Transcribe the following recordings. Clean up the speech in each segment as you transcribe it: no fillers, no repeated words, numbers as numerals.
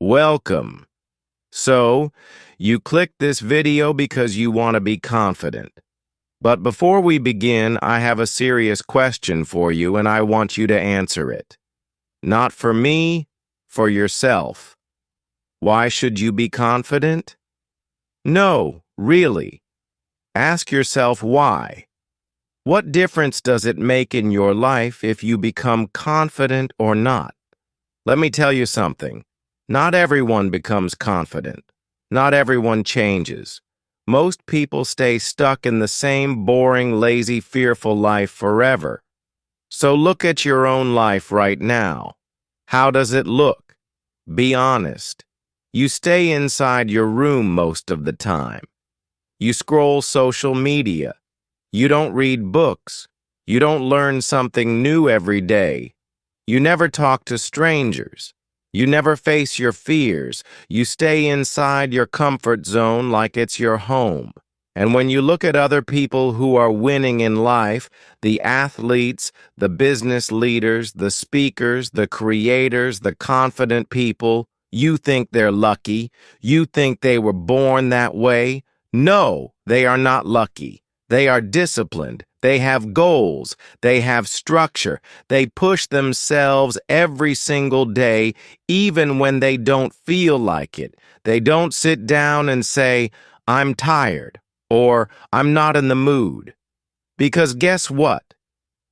Welcome. So, you clicked this video because you want to be confident. But before we begin, I have a serious question for you and I want you to answer it. Not for me, for yourself. Why should you be confident? No, really. Ask yourself why. What difference does it make in your life if you become confident or not? Let me tell you something. Not everyone becomes confident. Not everyone changes. Most people stay stuck in the same boring, lazy, fearful life forever. So look at your own life right now. How does it look? Be honest. You stay inside your room most of the time. You scroll social media. You don't read books. You don't learn something new every day. You never talk to strangers. You never face your fears. You stay inside your comfort zone like it's your home. And when you look at other people who are winning in life, the athletes, the business leaders, the speakers, the creators, the confident people, you think they're lucky. You think they were born that way. No, they are not lucky. They are disciplined. They have goals. They have structure. They push themselves every single day, even when they don't feel like it. They don't sit down and say, I'm tired, or I'm not in the mood. Because guess what?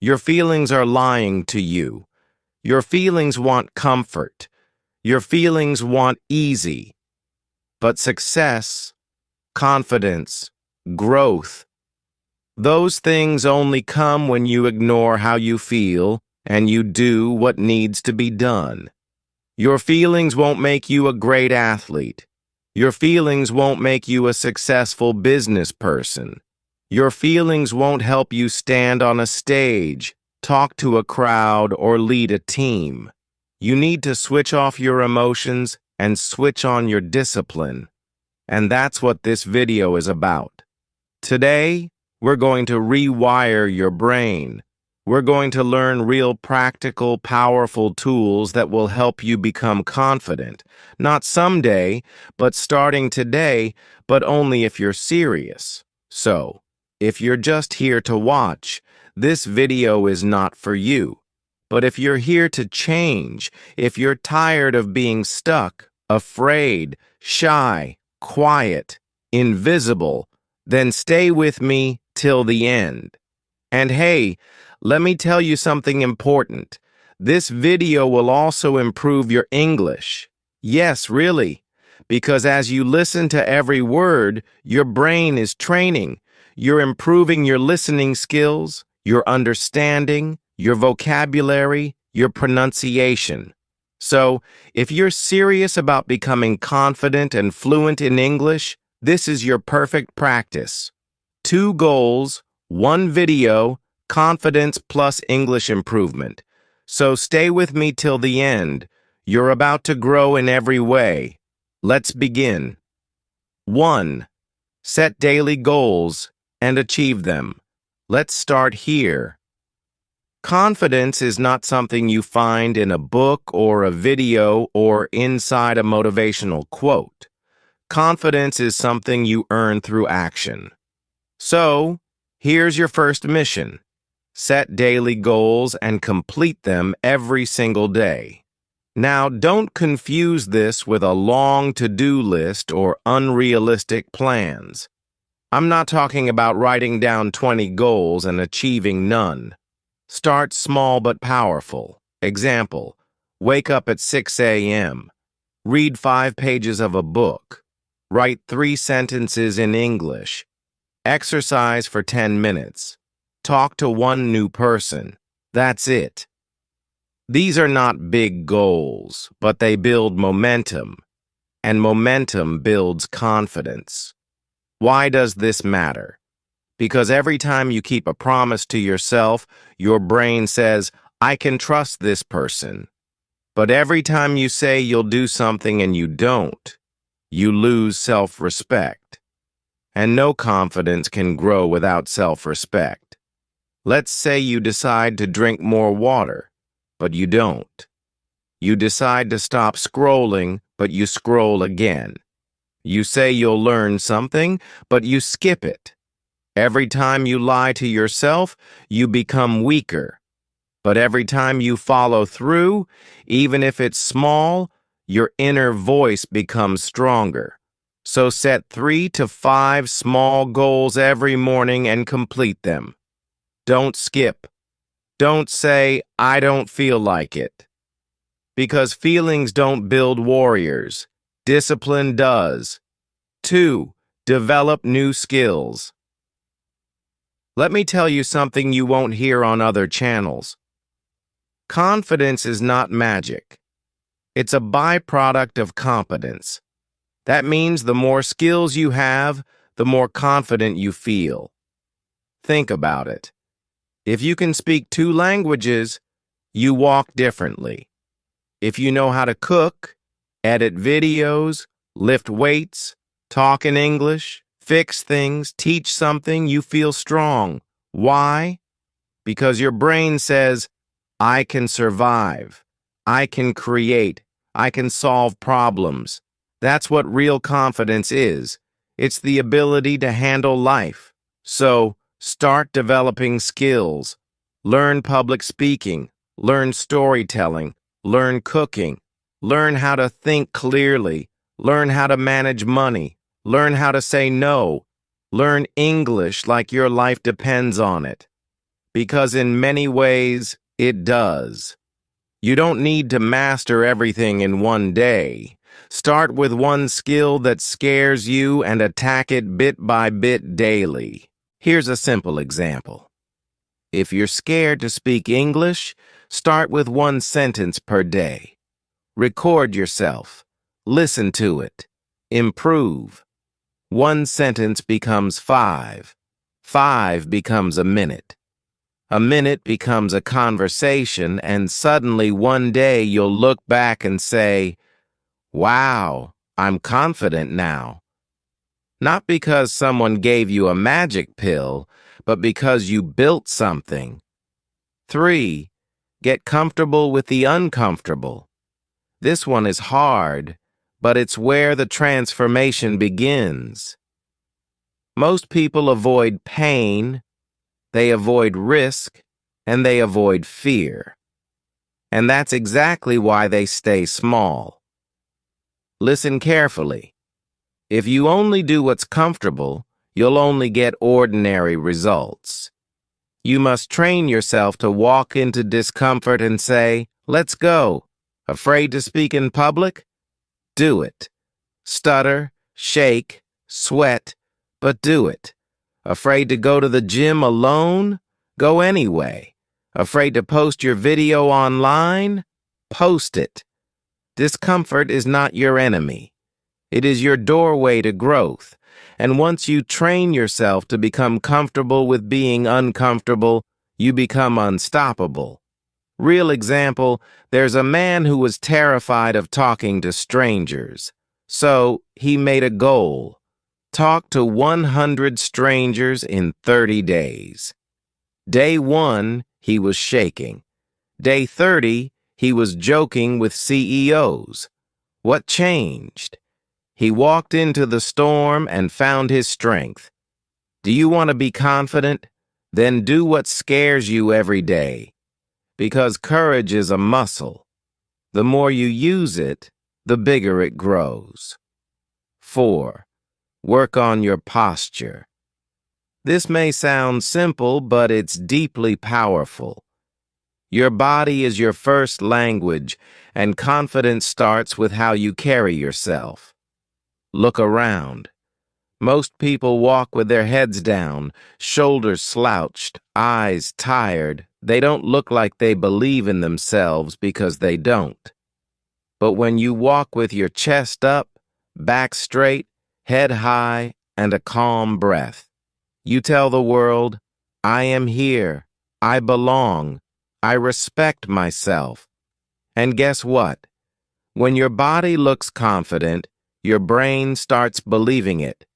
Your feelings are lying to you. Your feelings want comfort. Your feelings want easy. But success, confidence, growth, those things only come when you ignore how you feel and you do what needs to be done. Your feelings won't make you a great athlete. Your feelings won't make you a successful business person. Your feelings won't help you stand on a stage, talk to a crowd, or lead a team. You need to switch off your emotions and switch on your discipline. And that's what this video is about. Today, we're going to rewire your brain. We're going to learn real practical, powerful tools that will help you become confident. Not someday, but starting today, but only if you're serious. So, if you're just here to watch, this video is not for you. But if you're here to change, if you're tired of being stuck, afraid, shy, quiet, invisible, then stay with me till the end. And hey, let me tell you something important. This video will also improve your English. Yes, really. Because as you listen to every word, your brain is training. You're improving your listening skills, your understanding, your vocabulary, your pronunciation. So, if you're serious about becoming confident and fluent in English, this is your perfect practice. 2 goals, 1 video, confidence plus English improvement. So stay with me till the end. You're about to grow in every way. Let's begin. 1. Set daily goals and achieve them. Let's start here. Confidence is not something you find in a book or a video or inside a motivational quote. Confidence is something you earn through action. So, here's your first mission. Set daily goals and complete them every single day. Now, don't confuse this with a long to-do list or unrealistic plans. I'm not talking about writing down 20 goals and achieving none. Start small but powerful. Example, wake up at 6 a.m. Read 5 pages of a book. Write 3 sentences in English. Exercise for 10 minutes. Talk to 1 new person. That's it. These are not big goals, but they build momentum, and momentum builds confidence. Why does this matter? Because every time you keep a promise to yourself, your brain says, I can trust this person. But every time you say you'll do something and you don't, you lose self-respect. And no confidence can grow without self-respect. Let's say you decide to drink more water, but you don't. You decide to stop scrolling, but you scroll again. You say you'll learn something, but you skip it. Every time you lie to yourself, you become weaker. But every time you follow through, even if it's small, your inner voice becomes stronger. So set 3 to 5 small goals every morning and complete them. Don't skip. Don't say, I don't feel like it. Because feelings don't build warriors. Discipline does. 2. Develop new skills. Let me tell you something you won't hear on other channels. Confidence is not magic. It's a byproduct of competence. That means the more skills you have, the more confident you feel. Think about it. If you can speak 2 languages, you walk differently. If you know how to cook, edit videos, lift weights, talk in English, fix things, teach something, you feel strong. Why? Because your brain says, I can survive, I can create, I can solve problems. That's what real confidence is. It's the ability to handle life. So, start developing skills. Learn public speaking, learn storytelling, learn cooking, learn how to think clearly, learn how to manage money, learn how to say no, learn English like your life depends on it. Because in many ways, it does. You don't need to master everything in one day. Start with one skill that scares you and attack it bit by bit daily. Here's a simple example. If you're scared to speak English, start with 1 sentence per day. Record yourself. Listen to it. Improve. 1 sentence becomes 5. 5 becomes a minute. A minute becomes a conversation, and suddenly one day you'll look back and say, wow, I'm confident now. Not because someone gave you a magic pill, but because you built something. 3. Get comfortable with the uncomfortable. This one is hard, but it's where the transformation begins. Most people avoid pain, they avoid risk, and they avoid fear. And that's exactly why they stay small. Listen carefully. If you only do what's comfortable, you'll only get ordinary results. You must train yourself to walk into discomfort and say, let's go. Afraid to speak in public? Do it. Stutter, shake, sweat, but do it. Afraid to go to the gym alone? Go anyway. Afraid to post your video online? Post it. Discomfort is not your enemy. It is your doorway to growth. And once you train yourself to become comfortable with being uncomfortable, you become unstoppable. Real example, there's a man who was terrified of talking to strangers. So he made a goal. Talk to 100 strangers in 30 days. Day 1, he was shaking. Day 30, he was joking with CEOs. What changed? He walked into the storm and found his strength. Do you want to be confident? Then do what scares you every day. Because courage is a muscle. The more you use it, the bigger it grows. 4. Work on your posture. This may sound simple, but it's deeply powerful. Your body is your first language, and confidence starts with how you carry yourself. Look around. Most people walk with their heads down, shoulders slouched, eyes tired. They don't look like they believe in themselves because they don't. But when you walk with your chest up, back straight, head high, and a calm breath, you tell the world, I am here, I belong, I respect myself. And guess what? When your body looks confident, your brain starts believing it.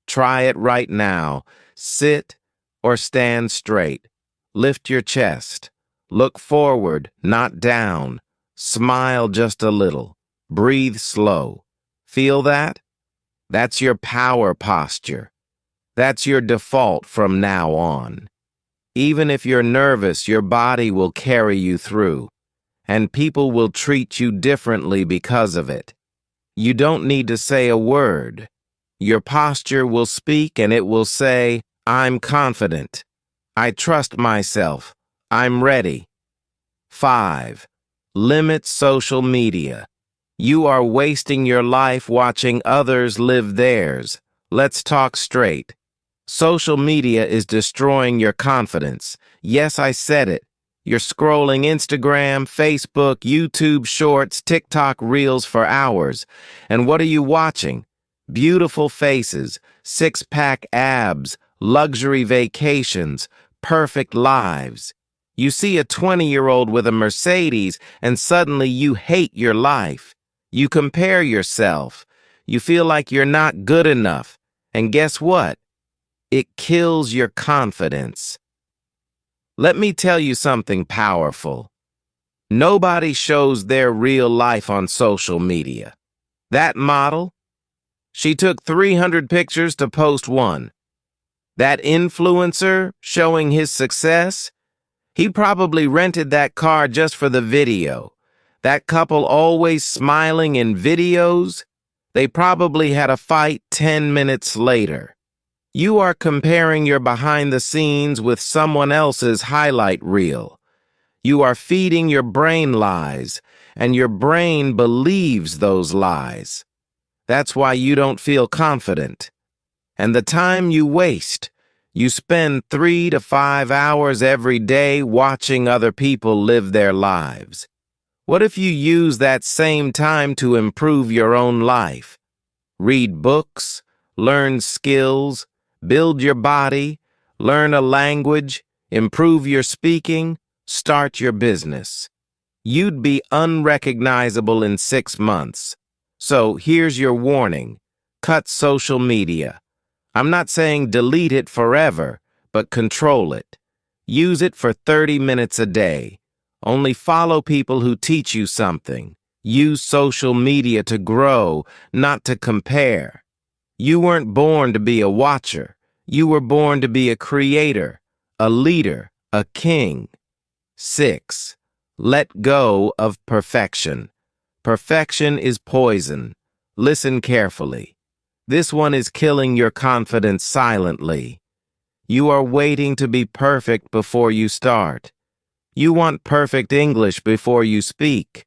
Try it right now. Sit or stand straight. Lift your chest. Look forward, not down. Smile just a little. Breathe slow. Feel that? That's your power posture. That's your default from now on. Even if you're nervous, your body will carry you through, and people will treat you differently because of it. You don't need to say a word. Your posture will speak and it will say, I'm confident. I trust myself. I'm ready. 5. Limit social media. You are wasting your life watching others live theirs. Let's talk straight. Social media is destroying your confidence. Yes, I said it. You're scrolling Instagram, Facebook, YouTube Shorts, TikTok Reels for hours. And what are you watching? Beautiful faces, six-pack abs, luxury vacations, perfect lives. You see a 20-year-old with a Mercedes and suddenly you hate your life. You compare yourself. You feel like you're not good enough. And guess what? It kills your confidence. Let me tell you something powerful. Nobody shows their real life on social media. That model, she took 300 pictures to post one. That influencer showing his success, he probably rented that car just for the video. That couple always smiling in videos, they probably had a fight 10 minutes later. You are comparing your behind the scenes with someone else's highlight reel. You are feeding your brain lies, and your brain believes those lies. That's why you don't feel confident. And the time you waste, you spend 3 to 5 hours every day watching other people live their lives. What if you use that same time to improve your own life? Read books, learn skills, build your body, learn a language, improve your speaking, start your business. You'd be unrecognizable in 6 months. So here's your warning. Cut social media. I'm not saying delete it forever, but control it. Use it for 30 minutes a day. Only follow people who teach you something. Use social media to grow, not to compare. You weren't born to be a watcher. You were born to be a creator, a leader, a king. 6. Let go of perfection. Perfection is poison. Listen carefully. This one is killing your confidence silently. You are waiting to be perfect before you start. You want perfect English before you speak,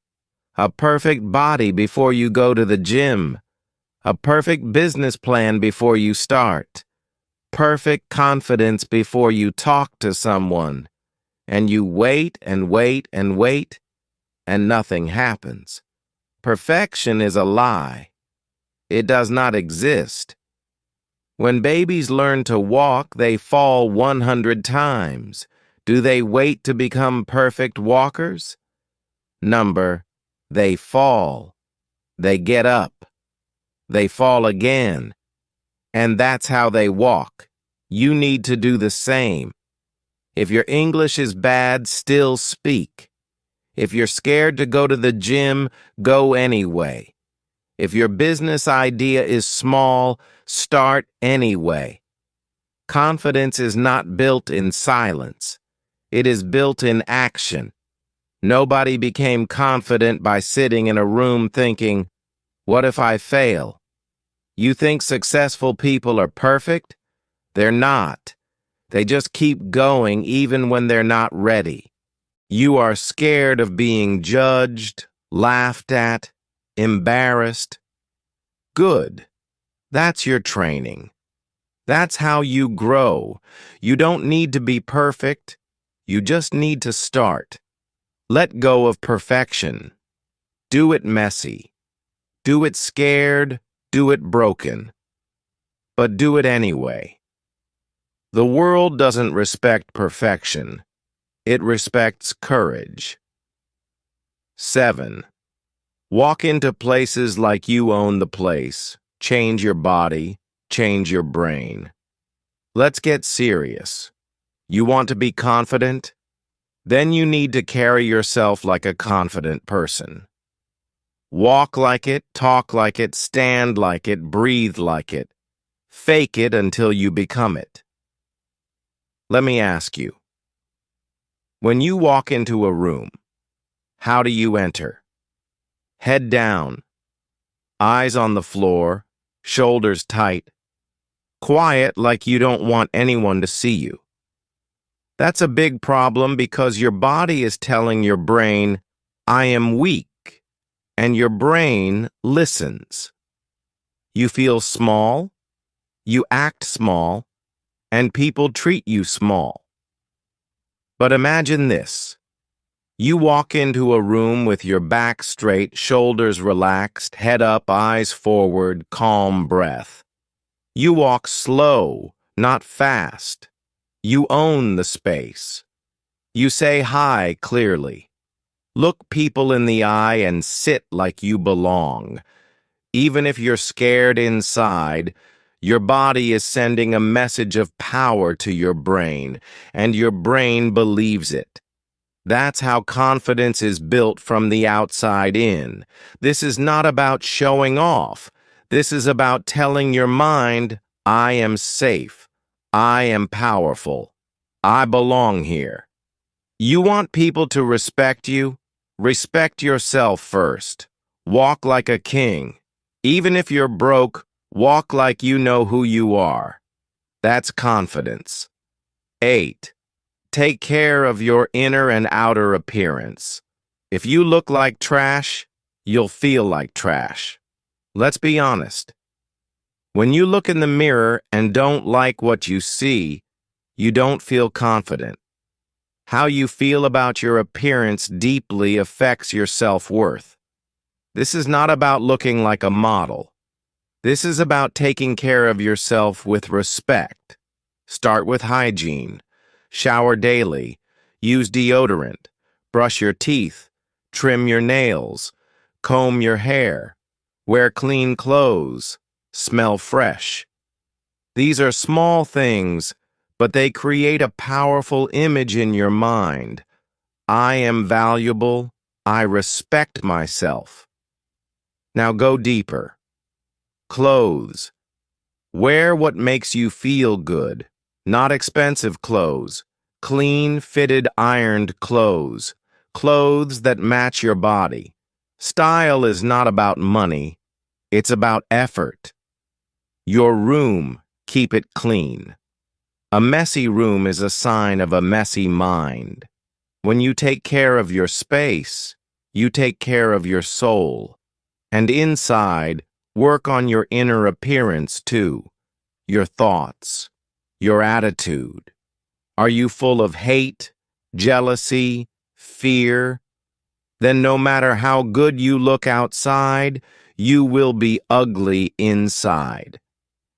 a perfect body before you go to the gym, a perfect business plan before you start, perfect confidence before you talk to someone. And you wait and wait and wait, and nothing happens. Perfection is a lie. It does not exist. When babies learn to walk, they fall 100 times. Do they wait to become perfect walkers? Number, they fall. They get up. They fall again. And that's how they walk. You need to do the same. If your English is bad, still speak. If you're scared to go to the gym, go anyway. If your business idea is small, start anyway. Confidence is not built in silence. It is built in action. Nobody became confident by sitting in a room thinking, what if I fail? You think successful people are perfect? They're not. They just keep going even when they're not ready. You are scared of being judged, laughed at, embarrassed. Good. That's your training. That's how you grow. You don't need to be perfect. You just need to start. Let go of perfection. Do it messy. Do it scared. Do it broken. But do it anyway. The world doesn't respect perfection. It respects courage. 7. Walk into places like you own the place. Change your body. Change your brain. Let's get serious. You want to be confident? Then you need to carry yourself like a confident person. Walk like it, talk like it, stand like it, breathe like it. Fake it until you become it. Let me ask you, when you walk into a room, how do you enter? Head down, eyes on the floor, shoulders tight, quiet like you don't want anyone to see you. That's a big problem because your body is telling your brain, I am weak, and your brain listens. You feel small, you act small, and people treat you small. But imagine this. You walk into a room with your back straight, shoulders relaxed, head up, eyes forward, calm breath. You walk slow, not fast. You own the space. You say hi clearly. Look people in the eye and sit like you belong. Even if you're scared inside, your body is sending a message of power to your brain, and your brain believes it. That's how confidence is built from the outside in. This is not about showing off. This is about telling your mind, I am safe. I am powerful. I belong here. You want people to respect you? Respect yourself first. Walk like a king. Even if you're broke, walk like you know who you are. That's confidence. 8. Take care of your inner and outer appearance. If you look like trash, you'll feel like trash. Let's be honest. When you look in the mirror and don't like what you see, you don't feel confident. How you feel about your appearance deeply affects your self-worth. This is not about looking like a model. This is about taking care of yourself with respect. Start with hygiene. Shower daily. Use deodorant. Brush your teeth. Trim your nails. Comb your hair. Wear clean clothes. Smell fresh. These are small things, but they create a powerful image in your mind. I am valuable. I respect myself. Now go deeper. Clothes. Wear what makes you feel good. Not expensive clothes. Clean, fitted, ironed clothes. Clothes that match your body. Style is not about money. It's about effort. Your room, keep it clean. A messy room is a sign of a messy mind. When you take care of your space, you take care of your soul. And inside, work on your inner appearance too. Your thoughts, your attitude. Are you full of hate, jealousy, fear? Then no matter how good you look outside, you will be ugly inside.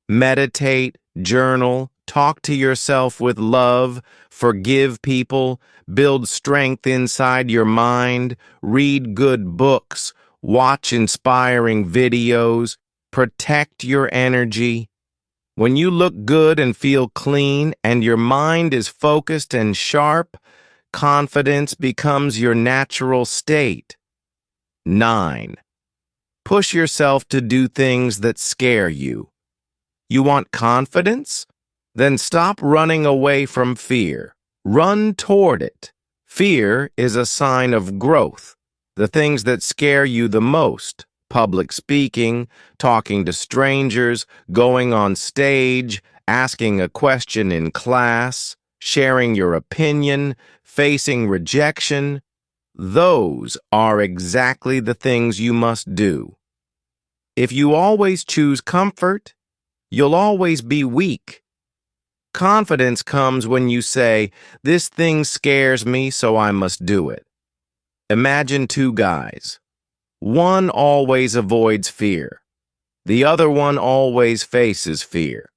Meditate, journal, talk to yourself with love, forgive people, build strength inside your mind, read good books, watch inspiring videos, protect your energy. When you look good and feel clean and your mind is focused and sharp, confidence becomes your natural state. 9. Push yourself to do things that scare you. You want confidence? Then stop running away from fear. Run toward it. Fear is a sign of growth. The things that scare you the most, public speaking, talking to strangers, going on stage, asking a question in class, sharing your opinion, facing rejection, those are exactly the things you must do. If you always choose comfort, you'll always be weak. Confidence comes when you say, this thing scares me, so I must do it. Imagine two guys. One always avoids fear. The other one always faces fear.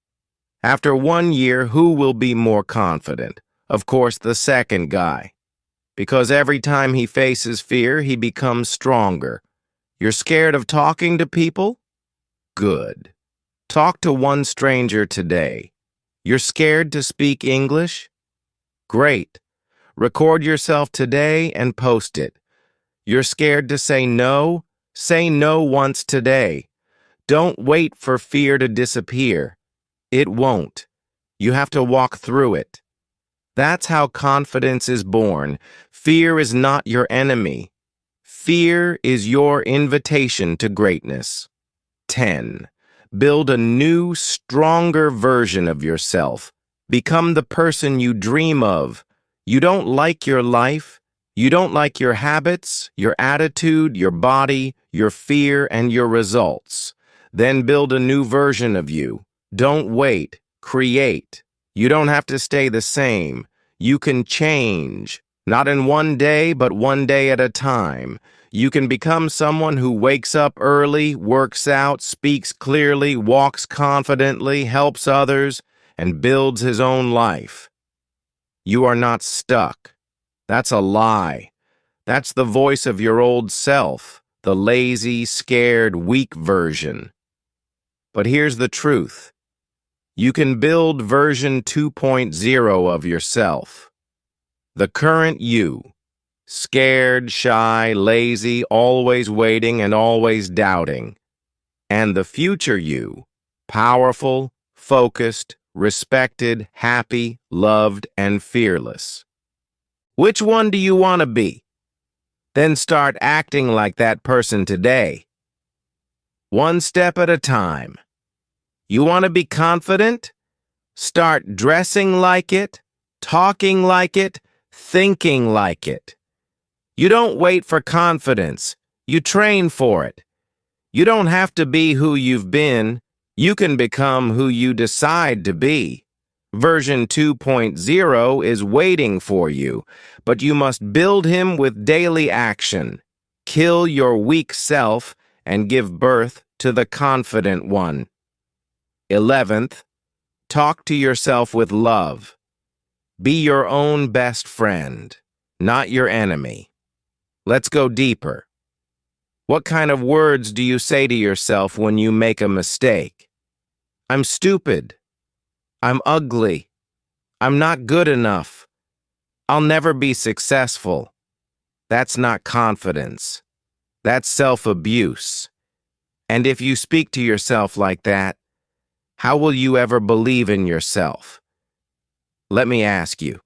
After 1 year, who will be more confident? Of course, the second guy. Because every time he faces fear, he becomes stronger. You're scared of talking to people? Good. Talk to one stranger today. You're scared to speak English? Great. Record yourself today and post it. You're scared to say no? Say no once today. Don't wait for fear to disappear. It won't. You have to walk through it. That's how confidence is born. Fear is not your enemy. Fear is your invitation to greatness. 10. Build a new, stronger version of yourself. Become the person you dream of. You don't like your life. You don't like your habits, your attitude, your body, your fear, and your results. Then build a new version of you. Don't wait. Create. You don't have to stay the same. You can change. Not in one day, but one day at a time. You can become someone who wakes up early, works out, speaks clearly, walks confidently, helps others, and builds his own life. You are not stuck. That's a lie. That's the voice of your old self, the lazy, scared, weak version. But here's the truth. You can build version 2.0 of yourself. The current you, scared, shy, lazy, always waiting and always doubting. And the future you, powerful, focused, respected, happy, loved, and fearless. Which one do you want to be? Then start acting like that person today. One step at a time. You want to be confident? Start dressing like it, talking like it, thinking like it. You don't wait for confidence. You train for it. You don't have to be who you've been. You can become who you decide to be. Version 2.0 is waiting for you, but you must build him with daily action. Kill your weak self and give birth to the confident one. 11th, talk to yourself with love. Be your own best friend, not your enemy. Let's go deeper. What kind of words do you say to yourself when you make a mistake? I'm stupid. I'm ugly. I'm not good enough. I'll never be successful. That's not confidence. That's self-abuse. And if you speak to yourself like that, how will you ever believe in yourself? Let me ask you,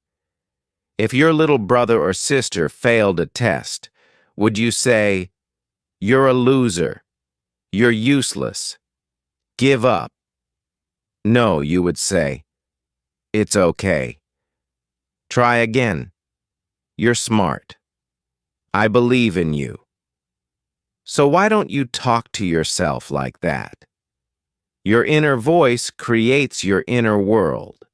if your little brother or sister failed a test, would you say, "You're a loser. You're useless. Give up"? No, you would say, "It's okay. Try again. You're smart. I believe in you." So why don't you talk to yourself like that? Your inner voice creates your inner world.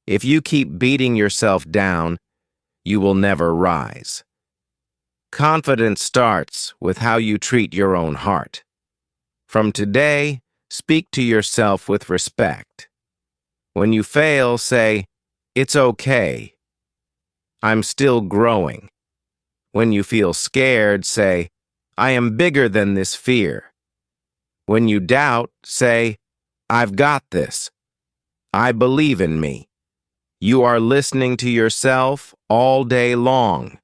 If you keep beating yourself down, you will never rise. Confidence starts with how you treat your own heart. From today, speak to yourself with respect. When you fail, say, "It's okay. I'm still growing." When you feel scared, say, "I am bigger than this fear." When you doubt, say, "I've got this. I believe in me." You are listening to yourself all day long.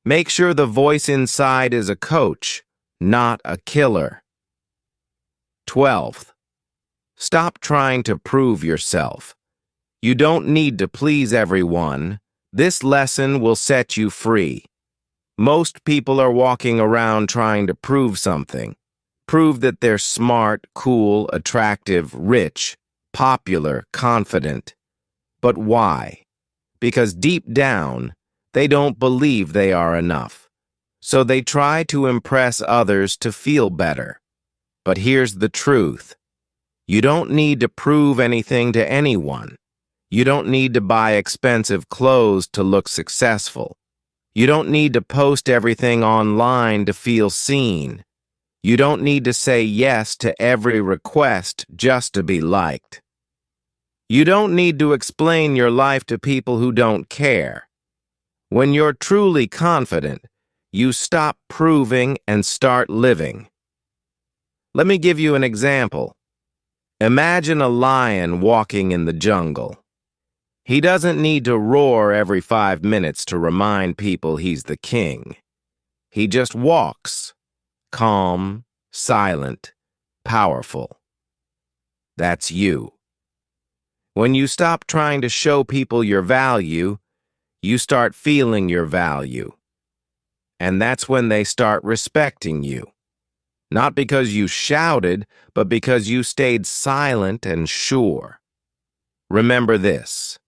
Make sure the voice inside is a coach, not a killer. 12th, stop trying to prove yourself. You don't need to please everyone. This lesson will set you free. Most people are walking around trying to prove something. Prove that they're smart, cool, attractive, rich, popular, confident. But why? Because deep down, they don't believe they are enough. So they try to impress others to feel better. But here's the truth. You don't need to prove anything to anyone. You don't need to buy expensive clothes to look successful. You don't need to post everything online to feel seen. You don't need to say yes to every request just to be liked. You don't need to explain your life to people who don't care. When you're truly confident, you stop proving and start living. Let me give you an example. Imagine a lion walking in the jungle. He doesn't need to roar every 5 minutes to remind people he's the king. He just walks, calm, silent, powerful. That's you. When you stop trying to show people your value, you start feeling your value. And that's when they start respecting you. Not because you shouted, but because you stayed silent and sure. Remember this: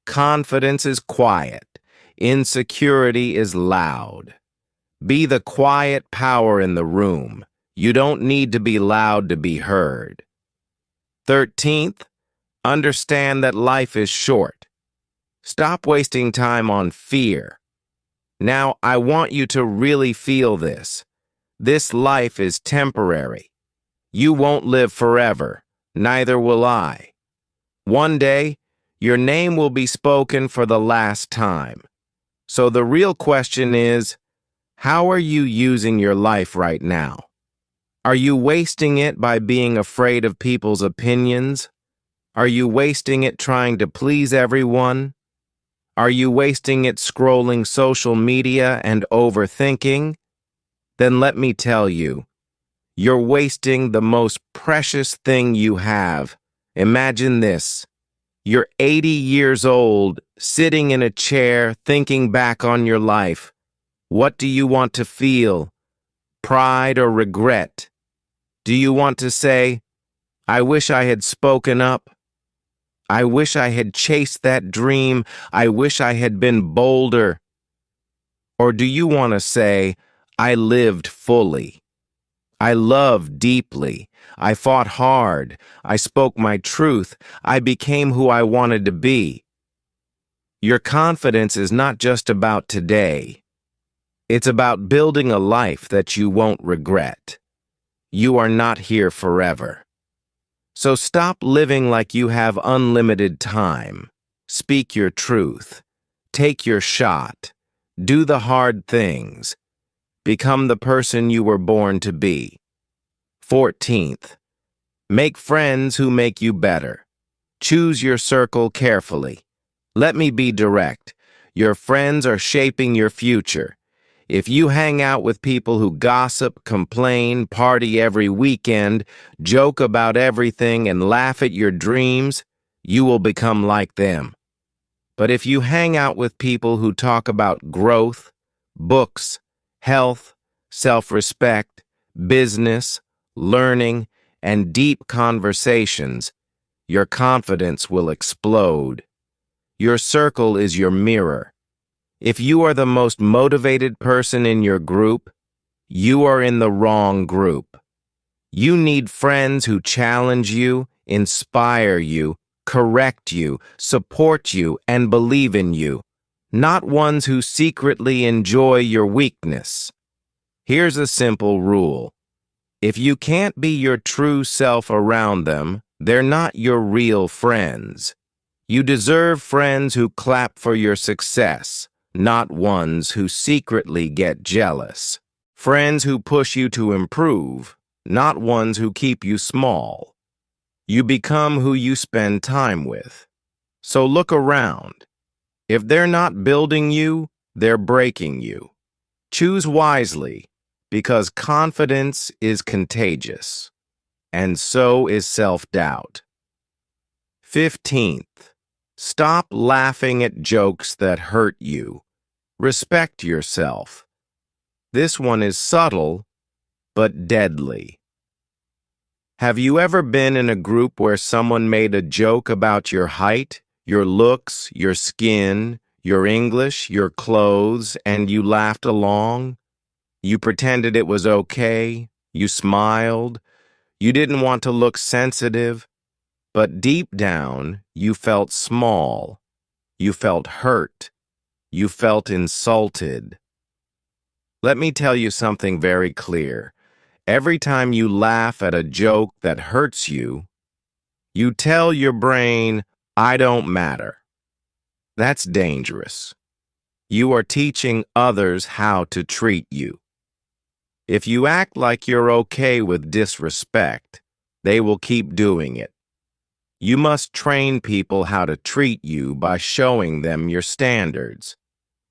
confidence is quiet, insecurity is loud. Be the quiet power in the room. You don't need to be loud to be heard. 13th, understand that life is short. Stop wasting time on fear. Now, I want you to really feel this. This life is temporary. You won't live forever, neither will I. One day, your name will be spoken for the last time. So the real question is, how are you using your life right now? Are you wasting it by being afraid of people's opinions? Are you wasting it trying to please everyone? Are you wasting it scrolling social media and overthinking? Then let me tell you, you're wasting the most precious thing you have. Imagine this. You're 80 years old, sitting in a chair, thinking back on your life. What do you want to feel? Pride or regret? Do you want to say, I wish I had spoken up? I wish I had chased that dream. I wish I had been bolder. Or do you want to say, I lived fully. I loved deeply. I fought hard. I spoke my truth. I became who I wanted to be. Your confidence is not just about today. It's about building a life that you won't regret. You are not here forever. So stop living like you have unlimited time. Speak your truth. Take your shot. Do the hard things. Become the person you were born to be. 14th, make friends who make you better. Choose your circle carefully. Let me be direct. Your friends are shaping your future. If you hang out with people who gossip, complain, party every weekend, joke about everything, and laugh at your dreams, you will become like them. But if you hang out with people who talk about growth, books, health, self-respect, business, learning, and deep conversations, your confidence will explode. Your circle is your mirror. If you are the most motivated person in your group, you are in the wrong group. You need friends who challenge you, inspire you, correct you, support you, and believe in you, not ones who secretly enjoy your weakness. Here's a simple rule. If you can't be your true self around them, they're not your real friends. You deserve friends who clap for your success, not ones who secretly get jealous. Friends who push you to improve, not ones who keep you small. You become who you spend time with. So look around. If they're not building you, they're breaking you. Choose wisely, because confidence is contagious, and so is self-doubt. 15th, stop laughing at jokes that hurt you. Respect yourself. This one is subtle, but deadly. Have you ever been in a group where someone made a joke about your height, your looks, your skin, your English, your clothes, and you laughed along? You pretended it was okay, you smiled, you didn't want to look sensitive, but deep down, you felt small, you felt hurt, you felt insulted. Let me tell you something very clear. Every time you laugh at a joke that hurts you, you tell your brain, I don't matter. That's dangerous. You are teaching others how to treat you. If you act like you're okay with disrespect, they will keep doing it. You must train people how to treat you by showing them your standards.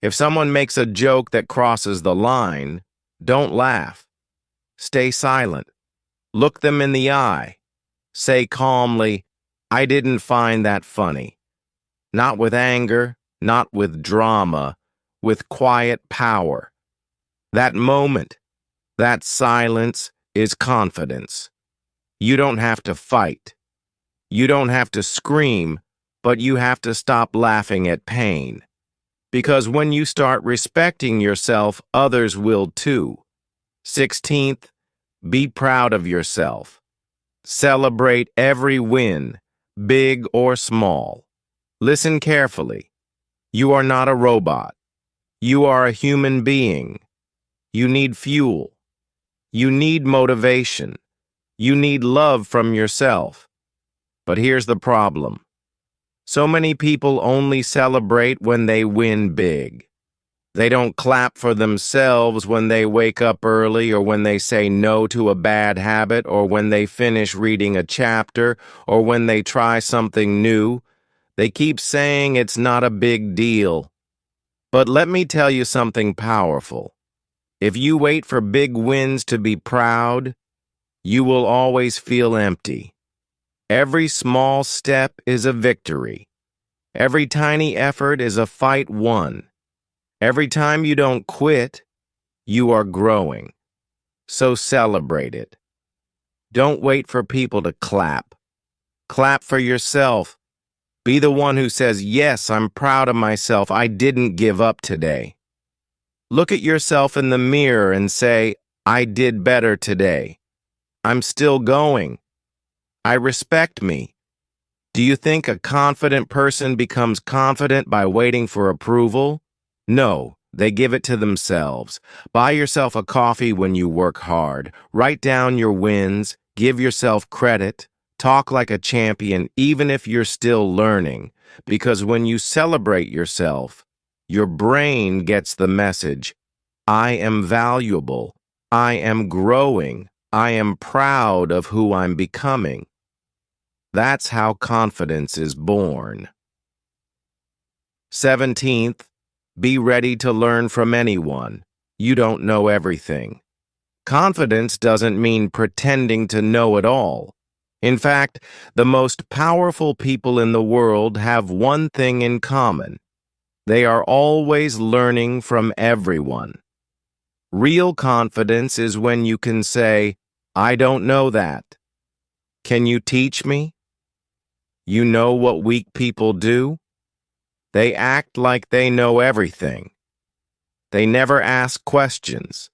If someone makes a joke that crosses the line, don't laugh. Stay silent. Look them in the eye. Say calmly, "I didn't find that funny." Not with anger, not with drama, with quiet power. That moment, that silence is confidence. You don't have to fight. You don't have to scream, but you have to stop laughing at pain. Because when you start respecting yourself, others will too. 16th, be proud of yourself. Celebrate every win, big or small. Listen carefully. You are not a robot. You are a human being. You need fuel. You need motivation. You need love from yourself. But here's the problem. So many people only celebrate when they win big. They don't clap for themselves when they wake up early or when they say no to a bad habit or when they finish reading a chapter or when they try something new. They keep saying it's not a big deal. But let me tell you something powerful. If you wait for big wins to be proud, you will always feel empty. Every small step is a victory. Every tiny effort is a fight won. Every time you don't quit, you are growing. So celebrate it. Don't wait for people to clap. Clap for yourself. Be the one who says, "Yes, I'm proud of myself. I didn't give up today." Look at yourself in the mirror and say, "I did better today. I'm still going. I respect me." Do you think a confident person becomes confident by waiting for approval? No, they give it to themselves. Buy yourself a coffee when you work hard. Write down your wins. Give yourself credit. Talk like a champion even if you're still learning. Because when you celebrate yourself, your brain gets the message. I am valuable. I am growing. I am proud of who I'm becoming. That's how confidence is born. 17th, be ready to learn from anyone. You don't know everything. Confidence doesn't mean pretending to know it all. In fact, the most powerful people in the world have one thing in common. They are always learning from everyone. Real confidence is when you can say, "I don't know that. Can you teach me?" You know what weak people do? They act like they know everything. They never ask questions.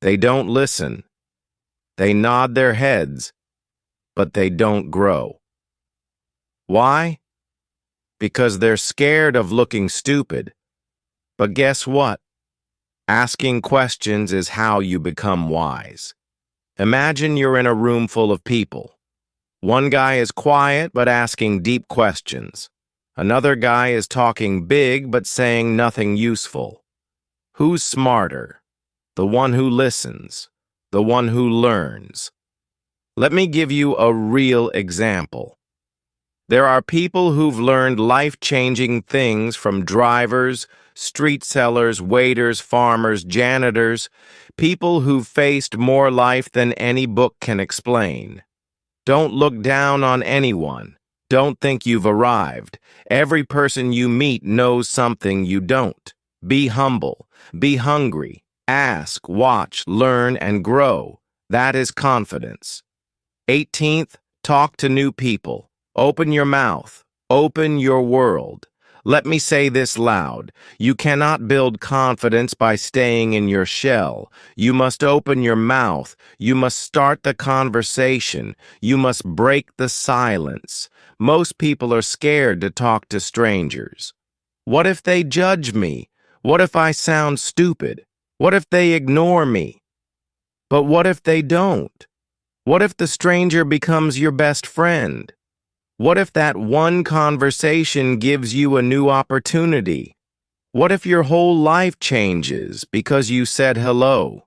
They don't listen. They nod their heads, but they don't grow. Why? Because they're scared of looking stupid. But guess what? Asking questions is how you become wise. Imagine you're in a room full of people. One guy is quiet but asking deep questions. Another guy is talking big but saying nothing useful. Who's smarter? The one who listens, the one who learns. Let me give you a real example. There are people who've learned life-changing things from drivers, street sellers, waiters, farmers, janitors, people who've faced more life than any book can explain. Don't look down on anyone. Don't think you've arrived. Every person you meet knows something you don't. Be humble. Be hungry. Ask, watch, learn, and grow. That is confidence. 18th, talk to new people. Open your mouth. Open your world. Let me say this loud. You cannot build confidence by staying in your shell. You must open your mouth. You must start the conversation. You must break the silence. Most people are scared to talk to strangers. What if they judge me? What if I sound stupid? What if they ignore me? But what if they don't? What if the stranger becomes your best friend? What if that one conversation gives you a new opportunity? What if your whole life changes because you said hello?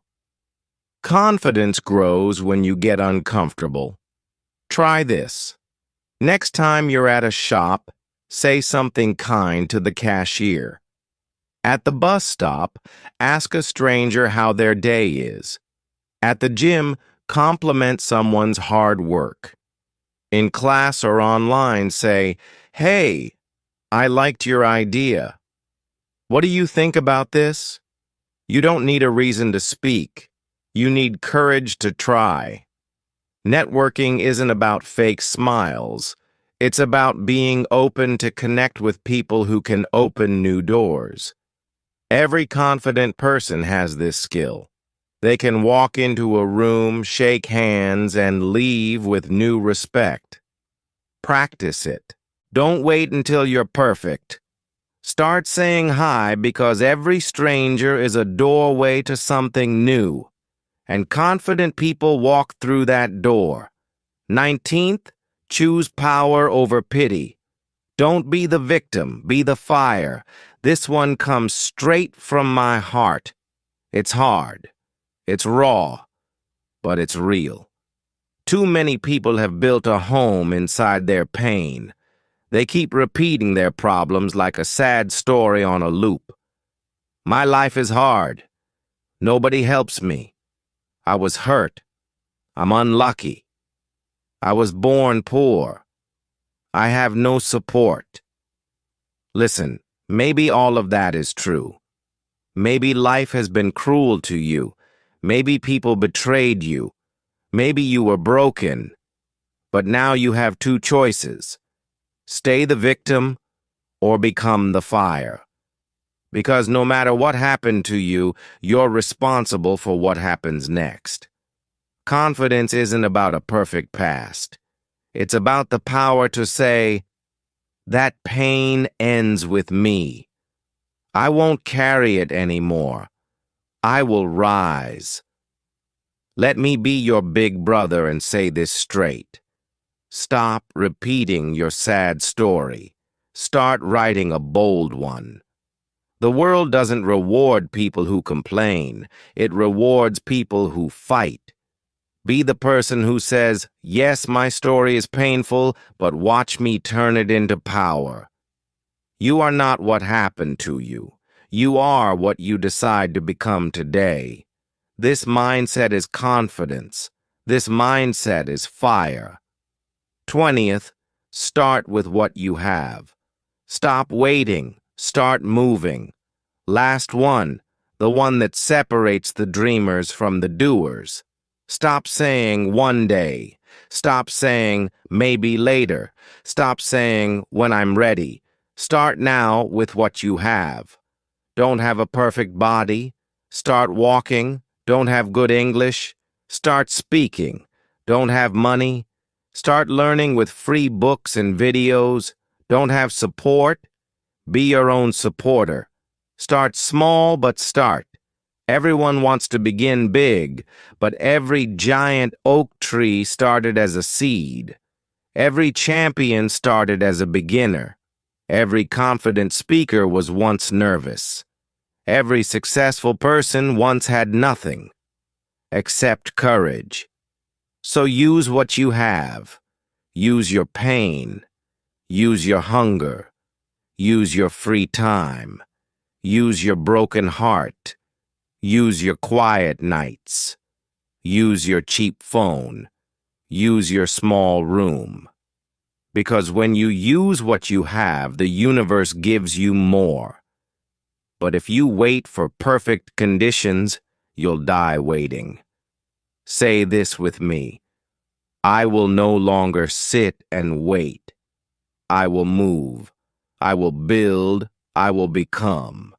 Confidence grows when you get uncomfortable. Try this. Next time you're at a shop, say something kind to the cashier. At the bus stop, ask a stranger how their day is. At the gym, compliment someone's hard work. In class or online, say, "Hey, I liked your idea. What do you think about this?" You don't need a reason to speak. You need courage to try. Networking isn't about fake smiles. It's about being open to connect with people who can open new doors. Every confident person has this skill. They can walk into a room, shake hands, and leave with new respect. Practice it. Don't wait until you're perfect. Start saying hi because every stranger is a doorway to something new, and confident people walk through that door. 19th, choose power over pity. Don't be the victim, be the fire. This one comes straight from my heart. It's hard, it's raw, but it's real. Too many people have built a home inside their pain. They keep repeating their problems like a sad story on a loop. My life is hard. Nobody helps me. I was hurt. I'm unlucky. I was born poor. I have no support. Listen, maybe all of that is true. Maybe life has been cruel to you. Maybe people betrayed you. Maybe you were broken. But now you have two choices. Stay the victim or become the fire. Because no matter what happened to you, you're responsible for what happens next. Confidence isn't about a perfect past. It's about the power to say, that pain ends with me. I won't carry it anymore. I will rise. Let me be your big brother and say this straight. Stop repeating your sad story. Start writing a bold one. The world doesn't reward people who complain. It rewards people who fight. Be the person who says, yes, my story is painful, but watch me turn it into power. You are not what happened to you. You are what you decide to become today. This mindset is confidence. This mindset is fire. 20th, start with what you have. Stop waiting. Start moving. Last one, the one that separates the dreamers from the doers. Stop saying one day. Stop saying maybe later. Stop saying when I'm ready. Start now with what you have. Don't have a perfect body. Start walking. Don't have good English. Start speaking. Don't have money. Start learning with free books and videos. Don't have support. Be your own supporter. Start small, but start. Everyone wants to begin big, but every giant oak tree started as a seed. Every champion started as a beginner. Every confident speaker was once nervous. Every successful person once had nothing except courage. So use what you have. Use your pain. Use your hunger. Use your free time. Use your broken heart. Use your quiet nights. Use your cheap phone. Use your small room. Because when you use what you have, the universe gives you more. But if you wait for perfect conditions, you'll die waiting. Say this with me. I will no longer sit and wait. I will move. I will build. I will become.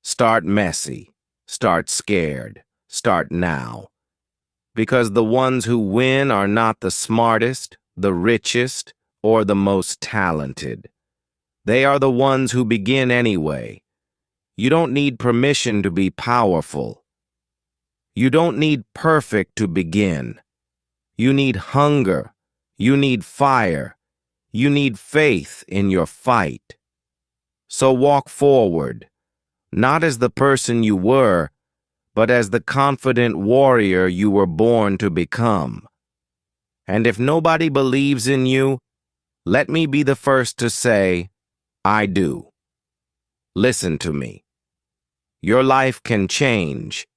Start messy. Start scared. Start now. Because the ones who win are not the smartest, the richest, or the most talented. They are the ones who begin anyway. You don't need permission to be powerful. You don't need perfect to begin. You need hunger. You need fire. You need faith in your fight. So walk forward, not as the person you were, but as the confident warrior you were born to become. And if nobody believes in you, let me be the first to say, I do. Listen to me. Your life can change,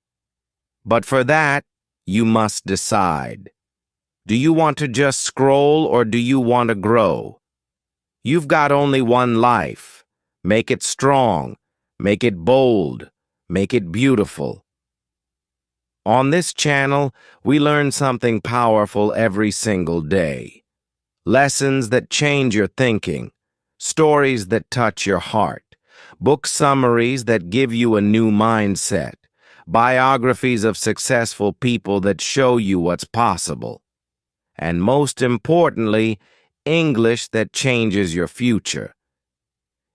but for that, You must decide. Do you want to just scroll or do you want to grow? You've got only one life. Make it strong. Make it bold. Make it beautiful. On this channel, we learn something powerful every single day. Lessons that change your thinking, stories that touch your heart, book summaries that give you a new mindset, biographies of successful people that show you what's possible, and most importantly, English that changes your future.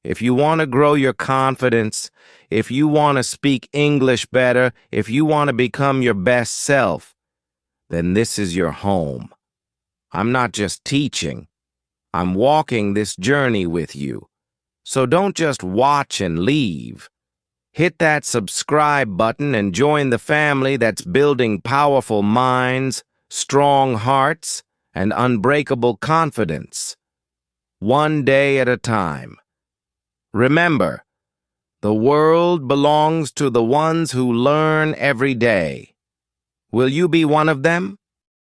If you want to grow your confidence, if you want to speak English better, if you want to become your best self, then this is your home. I'm not just teaching. I'm walking this journey with you. So don't just watch and leave. Hit that subscribe button and join the family that's building powerful minds, strong hearts, and unbreakable confidence. One day at a time. Remember, the world belongs to the ones who learn every day. Will you be one of them?